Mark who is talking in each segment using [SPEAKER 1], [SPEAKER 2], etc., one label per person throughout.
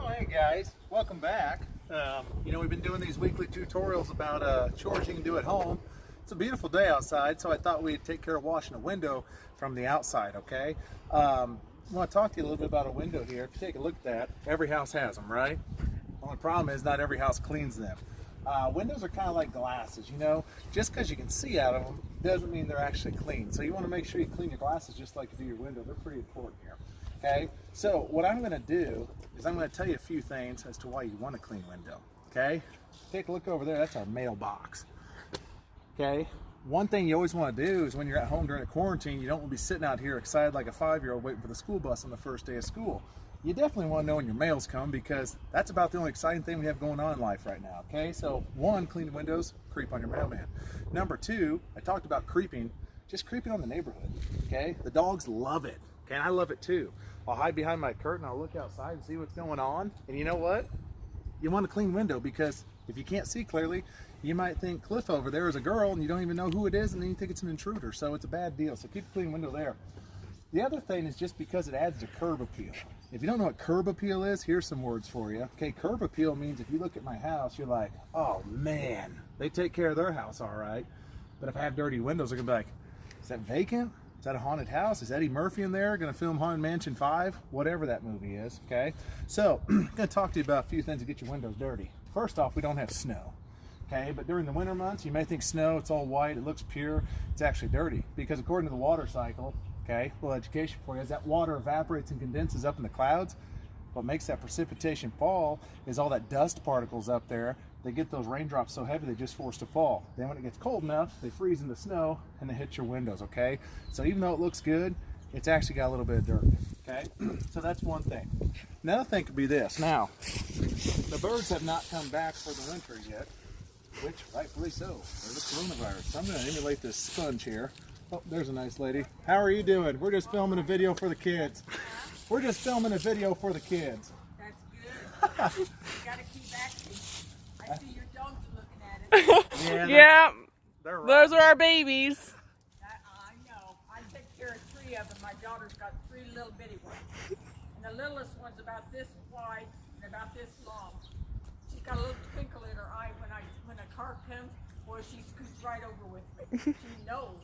[SPEAKER 1] Oh, hey guys, welcome back. We've been doing these weekly tutorials about chores you can do at home. It's a beautiful day outside, so I thought we'd take care of washing a window from the outside, okay? I want to talk to you a little bit about a window here. If you take a look at that, every house has them, right? The only problem is not every house cleans them. Windows are kind of like glasses, just because you can see out of them doesn't mean they're actually clean. So you want to make sure you clean your glasses just like you do your window. They're pretty important here. Okay, so what I'm going to do is I'm going to tell you a few things as to why you want a clean window. Okay, take a look over there. That's our mailbox. Okay, one thing you always want to do is when you're at home during a quarantine, you don't want to be sitting out here excited like a 5-year-old waiting for the school bus on the first day of school. You definitely want to know when your mail's come, because that's about the only exciting thing we have going on in life right now. Okay, so one, clean the windows, creep on your mailman. Number two, I talked about creeping, just creeping on the neighborhood. Okay, the dogs love it. Okay, and I love it too. I'll hide behind my curtain, I'll look outside and see what's going on. And you know what? You want a clean window, because if you can't see clearly, you might think Cliff over there is a girl and you don't even know who it is, and then you think it's an intruder. So it's a bad deal. So keep a clean window there. The other thing is just because it adds to curb appeal. If you don't know what curb appeal is, here's some words for you. Okay, curb appeal means if you look at my house, you're like, oh man, they take care of their house all right. But if I have dirty windows, they're gonna be like, is that vacant? Is that a haunted house? Is Eddie Murphy in there gonna film Haunted Mansion 5? Whatever that movie is, okay? So, I'm gonna talk to you about a few things to get your windows dirty. First off, we don't have snow, okay? But during the winter months, you may think snow, it's all white, it looks pure. It's actually dirty, because according to the water cycle, okay, a little education for you, as that water evaporates and condenses up in the clouds, what makes that precipitation fall is all that dust particles up there. They get those raindrops so heavy they just force to fall. Then when it gets cold enough, they freeze into snow and they hit your windows, okay? So even though it looks good, it's actually got a little bit of dirt, okay? So that's one thing. Another thing could be this. Now, the birds have not come back for the winter yet, which rightfully so. There's the coronavirus. So I'm gonna emulate this sponge here. Oh, there's a nice lady. How are you doing? We're just filming a video for the kids. We're just filming a video for the kids.
[SPEAKER 2] That's good. You gotta keep acting. I see your dogs are looking at it.
[SPEAKER 3] Yeah,
[SPEAKER 1] they're right.
[SPEAKER 3] those are our babies.
[SPEAKER 2] I know. I take care of 3 of them. My daughter's got 3 little bitty ones. And the littlest one's about this wide and about this long. She's got a little twinkle in her eye when a car comes. Boy, she scoots right over with me. She knows.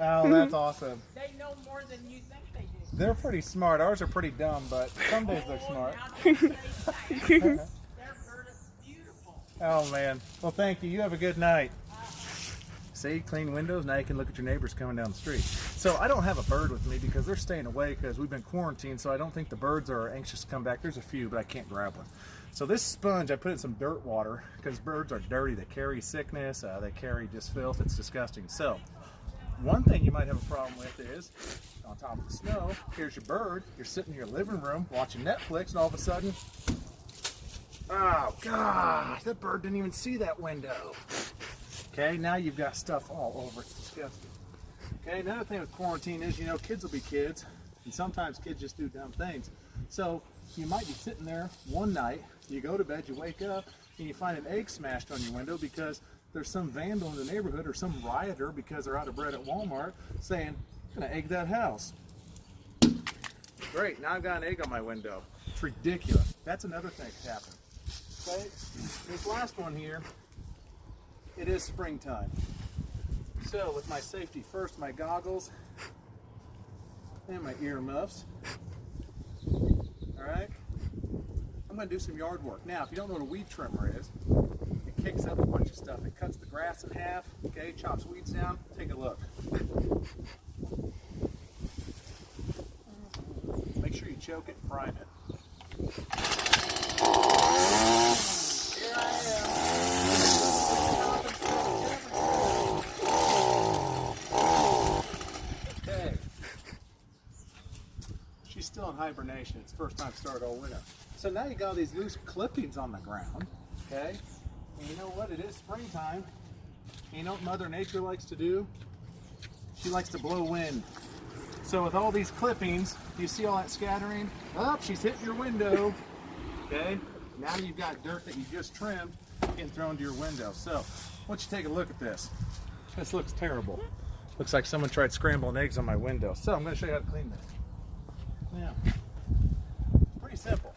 [SPEAKER 1] Oh, that's awesome.
[SPEAKER 2] They know more than you think they do.
[SPEAKER 1] They're pretty smart. Ours are pretty dumb, but some days they're smart.
[SPEAKER 2] Now don't say that. Their bird is beautiful.
[SPEAKER 1] Oh man. Well, thank you. You have a good night. See, clean windows. Now you can look at your neighbors coming down the street. So I don't have a bird with me because they're staying away because we've been quarantined. So I don't think the birds are anxious to come back. There's a few, but I can't grab one. So this sponge, I put in some dirt water because birds are dirty. They carry sickness. They carry just filth. It's disgusting. So one thing you might have a problem with is, on top of the snow, here's your bird. You're sitting in your living room watching Netflix, and all of a sudden, oh gosh, that bird didn't even see that window. Okay, now you've got stuff all over. It's disgusting. Okay, another thing with quarantine is, kids will be kids, and sometimes kids just do dumb things. So you might be sitting there one night, you go to bed, you wake up, and you find an egg smashed on your window because there's some vandal in the neighborhood or some rioter, because they're out of bread at Walmart, saying, I'm gonna egg that house. Great, now I've got an egg on my window. It's ridiculous. That's another thing that can happen. Okay, this last one here, it is springtime. So with my safety first, my goggles and my earmuffs, all right, I'm gonna do some yard work. Now, if you don't know what a weed trimmer is, it kicks up a bunch of stuff. It cuts the grass in half, okay, chops weeds down. Take a look. Make sure you choke it and prime it. Here I am. Okay. She's still in hibernation. It's the first time started all winter. So now you got these loose clippings on the ground, okay? And you know what? It is springtime. And you know what Mother Nature likes to do? She likes to blow wind. So with all these clippings, you see all that scattering? Oh, she's hitting your window. Okay? Now you've got dirt that you just trimmed getting thrown to your window. So, why don't you take a look at this? This looks terrible. Looks like someone tried scrambling eggs on my window. So I'm going to show you how to clean this. Now, pretty simple.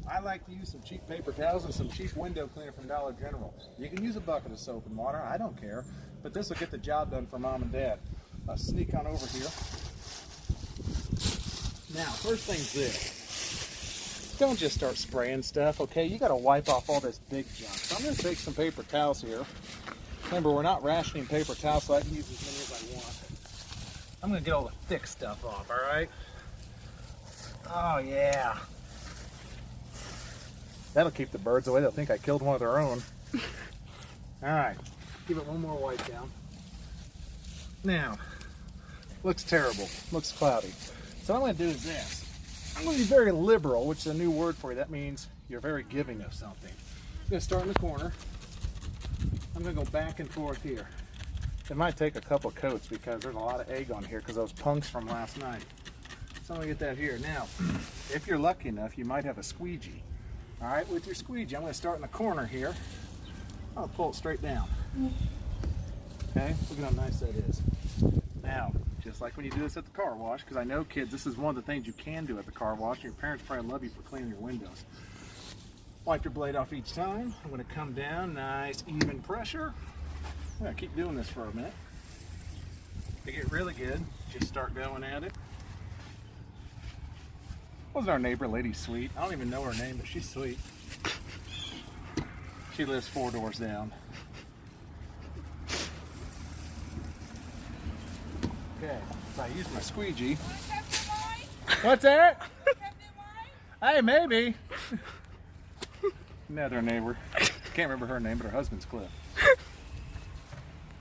[SPEAKER 1] I like to use some cheap paper towels and some cheap window cleaner from Dollar General. You can use a bucket of soap and water, I don't care, but this will get the job done for Mom and Dad. I'll sneak on over here. Now, first thing's this. Don't just start spraying stuff, okay? You gotta wipe off all this big junk. So I'm gonna take some paper towels here. Remember, we're not rationing paper towels, so I can use as many as I want. I'm gonna get all the thick stuff off, all right? Oh yeah. That'll keep the birds away. They'll think I killed one of their own. All right, give it one more wipe down. Now, looks terrible, looks cloudy. So what I'm gonna do is this. I'm gonna be very liberal, which is a new word for you. That means you're very giving of something. I'm gonna start in the corner. I'm gonna go back and forth here. It might take a couple coats because there's a lot of egg on here because those punks from last night. So I'm gonna get that here. Now, if you're lucky enough, you might have a squeegee. All right, with your squeegee, I'm gonna start in the corner here. I'll pull it straight down. Okay, look at how nice that is. Now, just like when you do this at the car wash, because I know kids, this is one of the things you can do at the car wash. Your parents probably love you for cleaning your windows. Wipe your blade off each time. I'm gonna come down, nice even pressure. I'm gonna keep doing this for a minute. To get really good, just start going at it. Wasn't our neighbor lady sweet? I don't even know her name, but she's sweet. She lives 4 doors down. Okay, so I use my squeegee. What's that? Hey, maybe. Another neighbor. Can't remember her name, but her husband's Cliff.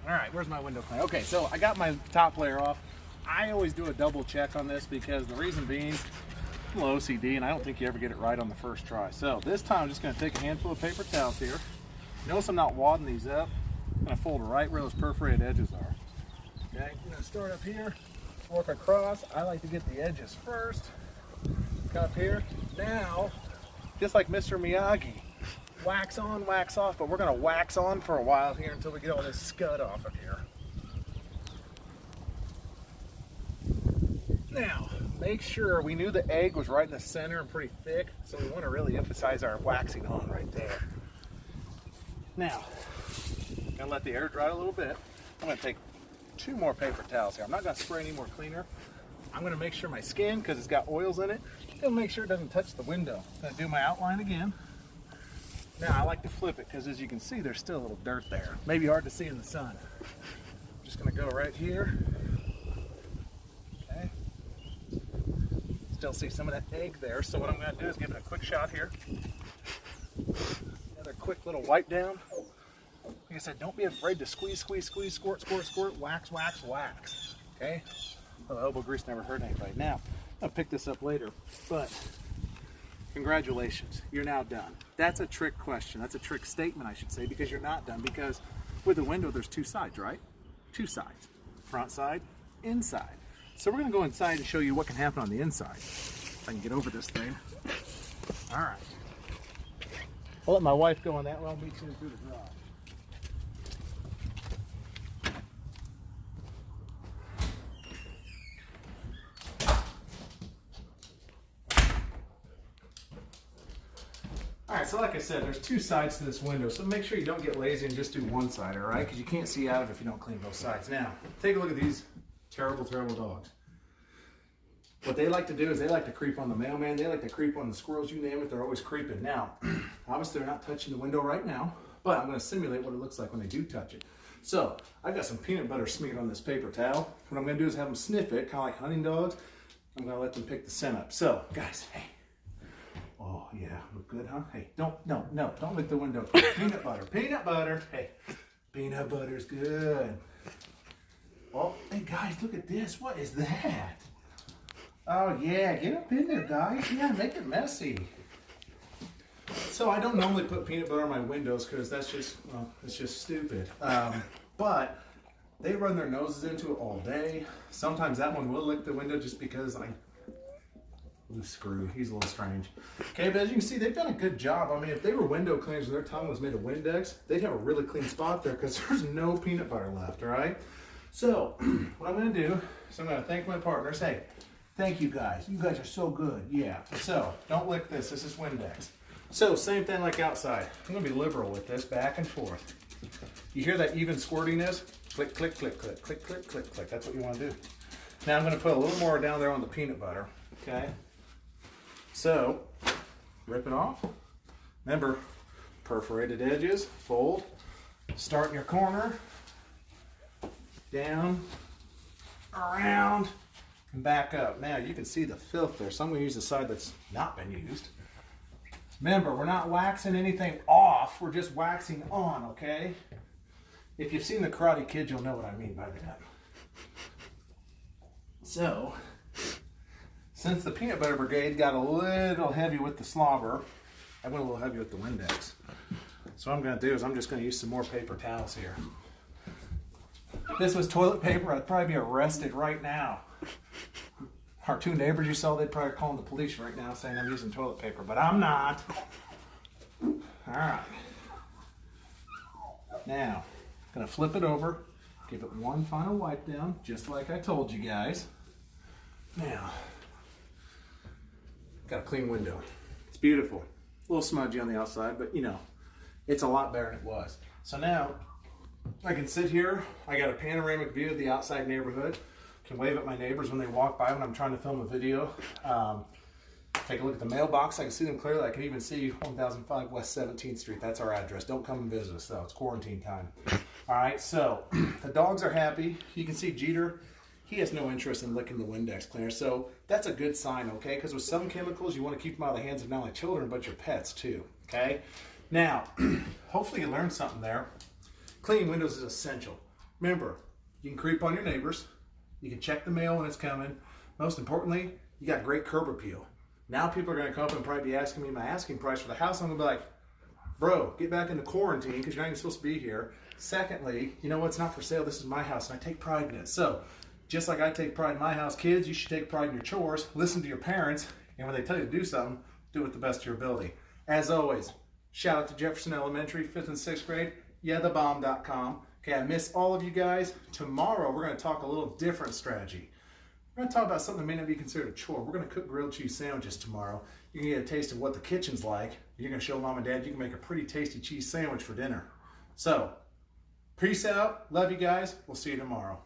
[SPEAKER 1] All right, where's my window cleaner? Okay, so I got my top layer off. I always do a double check on this because the reason being, I'm a little OCD and I don't think you ever get it right on the first try. So this time I'm just gonna take a handful of paper towels here. Notice I'm not wadding these up. I'm gonna fold it right where those perforated edges are. Okay, I'm gonna start up here, work across. I like to get the edges first. Come up here. Now, just like Mr. Miyagi, wax on, wax off, but we're gonna wax on for a while here until we get all this scud off of here. Now, make sure we knew the egg was right in the center and pretty thick, so we want to really emphasize our waxing on right there. Now, I'm gonna let the air dry a little bit. I'm gonna take 2 more paper towels here. I'm not gonna spray any more cleaner. I'm gonna make sure my skin, because it's got oils in it, gonna make sure it doesn't touch the window. I'm gonna do my outline again. Now, I like to flip it because as you can see, there's still a little dirt there. Maybe hard to see in the sun. I'm just gonna go right here. Okay. Still see some of that egg there. So what I'm gonna do is give it a quick shot here. Another quick little wipe down. Like I said, don't be afraid to squeeze, squeeze, squeeze, squirt, squirt, squirt, wax, wax, wax. Okay? Well, elbow grease never hurt anybody. Now, I'll pick this up later, but congratulations, you're now done. That's a trick question. That's a trick statement, I should say, because you're not done. Because with the window, there's 2 sides, right? 2 sides. Front side, inside. So we're gonna go inside and show you what can happen on the inside. If I can get over this thing. All right. I'll let my wife go on that. Well, I'll meet you through the garage. All right, so like I said, there's 2 sides to this window, so make sure you don't get lazy and just do one side, all right? Because you can't see out of it if you don't clean both sides. Now, take a look at these terrible, terrible dogs. What they like to do is they like to creep on the mailman, they like to creep on the squirrels, you name it, they're always creeping. Now, obviously they're not touching the window right now, but I'm gonna simulate what it looks like when they do touch it. So, I've got some peanut butter smeared on this paper towel. What I'm gonna do is have them sniff it, kind of like hunting dogs. I'm gonna let them pick the scent up. So, guys, hey. Oh yeah, look good, huh? Hey, don't lick the window. Peanut butter. Hey, peanut butter's good. Oh, hey guys, look at this. What is that? Oh yeah, get up in there, guys. Yeah, make it messy. So I don't normally put peanut butter on my windows because that's just, well, it's just stupid. But they run their noses into it all day. Sometimes that one will lick the window just because screw. He's a little strange. Okay, but as you can see, they've done a good job. I mean, if they were window cleaners and their tongue was made of Windex, they'd have a really clean spot there because there's no peanut butter left, all right? So, what I'm going to do is I'm going to thank my partners. Hey, thank you guys. You guys are so good. Yeah. So, don't lick this. This is Windex. So same thing like outside. I'm gonna be liberal with this, back and forth. You hear that even squirtiness? Click, click, click, click, click, click, click, click. That's what you want to do. Now I'm gonna put a little more down there on the peanut butter, okay? So, rip it off. Remember, perforated edges, fold, start in your corner, down, around, and back up. Now you can see the filth there, so I'm gonna use the side that's not been used. Remember, we're not waxing anything off, we're just waxing on, okay? If you've seen The Karate Kid, you'll know what I mean by that. So, since the peanut butter brigade got a little heavy with the slobber, I went a little heavy with the Windex. So what I'm gonna do is I'm just gonna use some more paper towels here. If this was toilet paper, I'd probably be arrested right now. Our two neighbors you saw, they'd probably call the police right now saying I'm using toilet paper, but I'm not. All right. Now, gonna flip it over, give it one final wipe down, just like I told you guys. Now, got a clean window. It's beautiful. A little smudgy on the outside, but you know, it's a lot better than it was. So now, I can sit here, I got a panoramic view of the outside neighborhood, can wave at my neighbors when they walk by when I'm trying to film a video. Take a look at the mailbox, I can see them clearly. I can even see 1005 West 17th Street. That's our address. Don't come and visit us though, it's quarantine time. All right, so the dogs are happy. You can see Jeter, he has no interest in licking the Windex cleaner. So that's a good sign, okay? Because with some chemicals, you want to keep them out of the hands of not only children, but your pets too, okay? Now, hopefully you learned something there. Cleaning windows is essential. Remember, you can creep on your neighbors. You can check the mail when it's coming. Most importantly, you got great curb appeal. Now people are going to come up and probably be asking me my asking price for the house. I'm going to be like, bro, get back into quarantine because you're not even supposed to be here. Secondly, you know what's not for sale? This is my house and I take pride in it. So just like I take pride in my house, kids, you should take pride in your chores. Listen to your parents. And when they tell you to do something, do it the best of your ability. As always, shout out to Jefferson Elementary, 5th and 6th grade, yeahthebomb.com. Okay, I miss all of you guys. Tomorrow, we're going to talk a little different strategy. We're going to talk about something that may not be considered a chore. We're going to cook grilled cheese sandwiches tomorrow. You can get a taste of what the kitchen's like. You're going to show mom and dad you can make a pretty tasty cheese sandwich for dinner. So, peace out. Love you guys. We'll see you tomorrow.